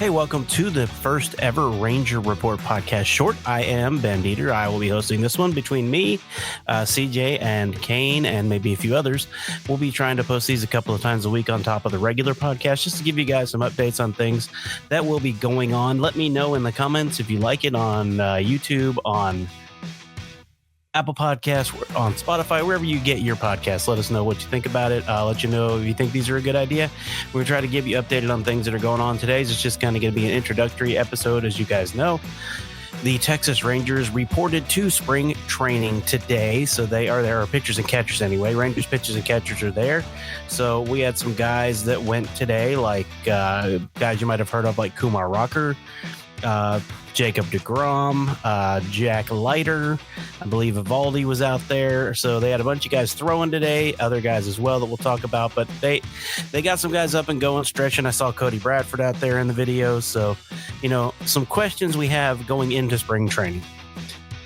Hey, welcome to the first ever Ranger Report podcast short. I am Ben Dieter. I will be hosting this one between me, CJ, and Kane, and maybe a few others. We'll be trying to post these a couple of times a week on top of the regular podcast, just to give you guys some updates on things that will be going on. Let me know in the comments if you like it on YouTube, on Apple Podcasts, on Spotify, wherever you get your podcasts. Let us know what you think about it. I'll let you know if you think these are a good idea. We're going to try to give you updated on things that are going on today. It's just kind of going to be an introductory episode, as you guys know. The Texas Rangers reported to spring training today, so there are pitchers and catchers anyway. Rangers pitchers and catchers are there. So we had some guys that went today, like guys you might have heard of, like Kumar Rocker, Jacob deGrom, Jack Leiter. I believe Eovaldi was out there. So they had a bunch of guys throwing today, other guys as well that we'll talk about. But they got some guys up and going, stretching. I saw Cody Bradford out there in the video. So, some questions we have going into spring training.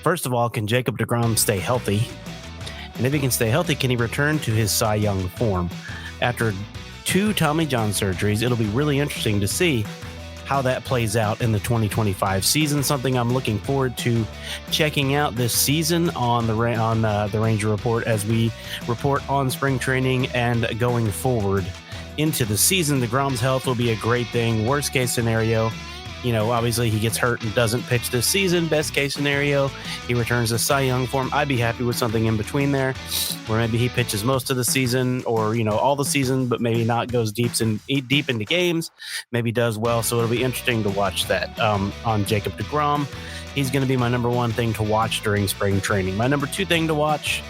First of all, can Jacob deGrom stay healthy? And if he can stay healthy, can he return to his Cy Young form? After 2 Tommy John surgeries, it'll be really interesting to see how that plays out in the 2025 season. Something I'm looking forward to checking out this season on the Ranger Report as we report on spring training and going forward into the season. DeGrom's health will be a great thing. Worst case scenario, obviously he gets hurt and doesn't pitch this season. Best case scenario, he returns to Cy Young form. I'd be happy with something in between there, where maybe he pitches most of the season, or all the season, but maybe not goes deep into games. Maybe does well. So it'll be interesting to watch that on Jacob deGrom. He's going to be my number one thing to watch during spring training. My number 2 thing to watch,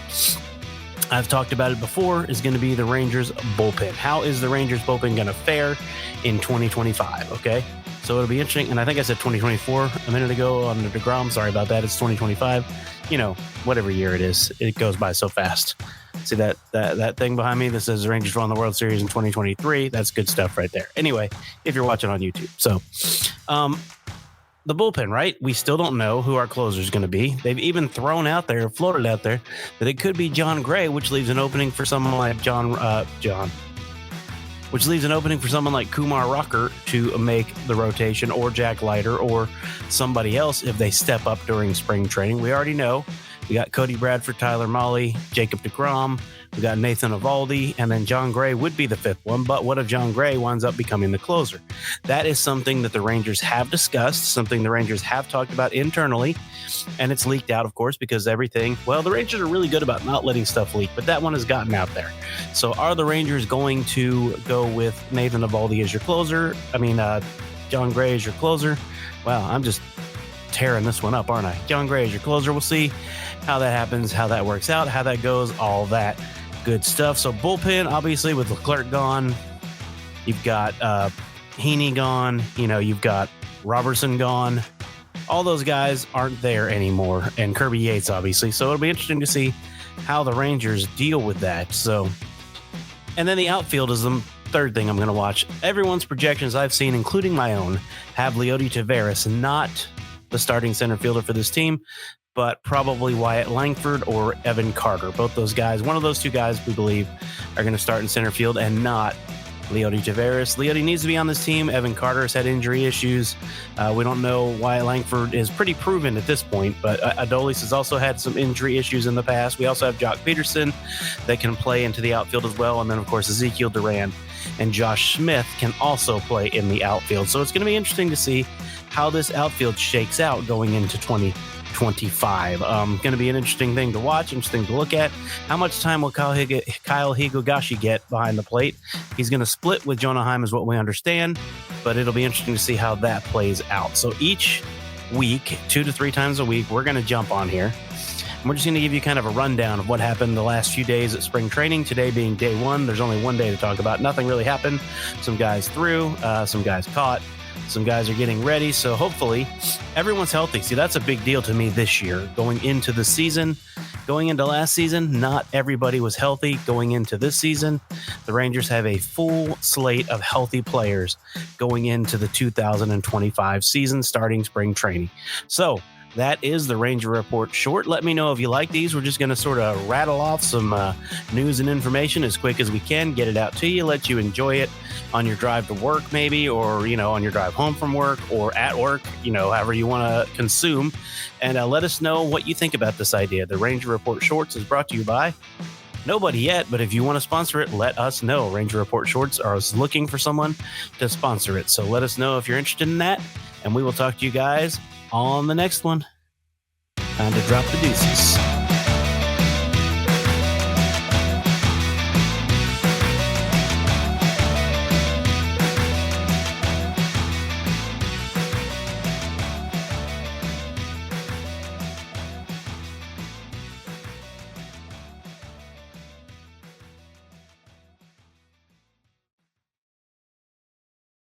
I've talked about it before, is going to be the Rangers bullpen. How is the Rangers bullpen going to fare in 2025? Okay. So it'll be interesting. And I think I said 2024 a minute ago on the deGrom. Sorry about that. It's 2025. Whatever year it is, it goes by so fast. See that thing behind me that says the Rangers won the World Series in 2023? That's good stuff right there. Anyway, if you're watching on YouTube. So the bullpen, right? We still don't know who our closer is going to be. They've even floated out there that it could be Jon Gray, which leaves an opening for someone like Kumar Rocker to make the rotation, or Jack Leiter, or somebody else if they step up during spring training. We already know we got Cody Bradford, Tyler Mahle, Jacob deGrom. We got Nathan Eovaldi, and then Jon Gray would be the 5th one. But what if Jon Gray winds up becoming the closer? That is something that the Rangers have discussed, something the Rangers have talked about internally, and it's leaked out, of course, because the Rangers are really good about not letting stuff leak, but that one has gotten out there. So are the Rangers going to go with Nathan Eovaldi as your closer? Jon Gray as your closer? Wow, I'm just tearing this one up, aren't I? Jon Gray as your closer. We'll see how that happens, how that works out, how that goes, all that good stuff. So bullpen, obviously, with Leclerc gone, you've got Heaney gone, you've got Robertson gone. All those guys aren't there anymore, and Kirby Yates, obviously. So it'll be interesting to see how the Rangers deal with that. So, and then the outfield is the third thing I'm going to watch. Everyone's projections I've seen, including my own, have Leody Taveras not the starting center fielder for this team, but probably Wyatt Langford or Evan Carter. Both those guys, one of those 2 guys, we believe, are going to start in center field, and not Leody Taveras. Leody needs to be on this team. Evan Carter has had injury issues. We don't know. Wyatt Langford is pretty proven at this point, but Adolis has also had some injury issues in the past. We also have Jock Peterson that can play into the outfield as well. And then, of course, Ezekiel Duran and Josh Smith can also play in the outfield. So it's going to be interesting to see how this outfield shakes out going into 2025. Going to be an interesting thing to watch, interesting to look at. How much time will Kyle Higurashi get behind the plate? He's going to split with Jonah Heim, is what we understand, but it'll be interesting to see how that plays out. So each week, 2 to 3 times a week, we're going to jump on here. We're just going to give you kind of a rundown of what happened the last few days at spring training. Today being day 1, there's only 1 day to talk about. Nothing really happened. Some guys threw, some guys caught. Some guys are getting ready, so hopefully everyone's healthy. See, that's a big deal to me this year. Going into the season, going into last season, not everybody was healthy. Going into this season, the Rangers have a full slate of healthy players going into the 2025 season, starting spring training. So that is the Ranger Report short. Let me know if you like these. We're just going to sort of rattle off some news and information as quick as we can, get it out to you, let you enjoy it on your drive to work maybe, or, on your drive home from work or at work, however you want to consume. And let us know what you think about this idea. The Ranger Report Shorts is brought to you by nobody yet, but if you want to sponsor it, let us know. Ranger Report Shorts are looking for someone to sponsor it. So let us know if you're interested in that, and we will talk to you guys on the next one. Time to drop the deuces.